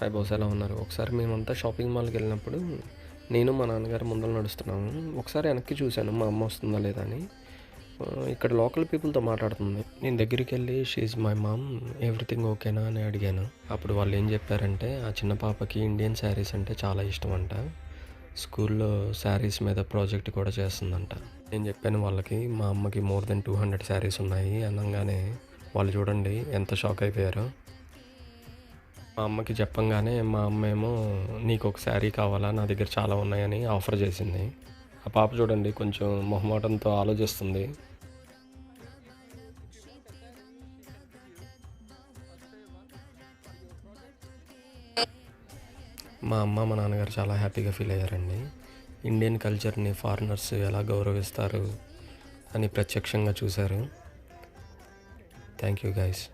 Hi boss, ఎలా ఉన్నారు? ఒకసారి మేమంతా షాపింగ్ మాల్కి వెళ్ళినప్పుడు నేను మా నాన్నగారు ముందర నడుస్తున్నాము. ఒకసారి వెనక్కి చూశాను మా అమ్మ వస్తుందా లేదా అని. ఇక్కడ లోకల్ పీపుల్తో మాట్లాడుతుంది. నేను దగ్గరికి వెళ్ళి షీఈ్ మై మామ్, ఎవ్రీథింగ్ ఓకేనా అని అడిగాను. అప్పుడు వాళ్ళు ఏం చెప్పారంటే ఆ చిన్న పాపకి ఇండియన్ శారీస్ అంటే చాలా ఇష్టం అంట. స్కూల్లో శారీస్ మీద ప్రాజెక్ట్ కూడా చేస్తుందంట. నేను చెప్పాను వాళ్ళకి మా అమ్మకి మోర్ దెన్ 200 శారీస్ ఉన్నాయి అనగానే వాళ్ళు చూడండి ఎంత షాక్ అయిపోయారో. మా అమ్మకి చెప్పంగానే మా అమ్మ ఏమో నీకు ఒక శారీ కావాలా, నా దగ్గర చాలా ఉన్నాయని ఆఫర్ చేసింది. ఆ పాప చూడండి కొంచెం మొహమాటంతో ఆలోచిస్తుంది. మా అమ్మ మా నాన్నగారు చాలా హ్యాపీగా ఫీల్ అయ్యారండి. ఇండియన్ కల్చర్ని ఫారినర్స్ ఎలా గౌరవిస్తారు అని ప్రత్యక్షంగా చూశారు. Thank you guys.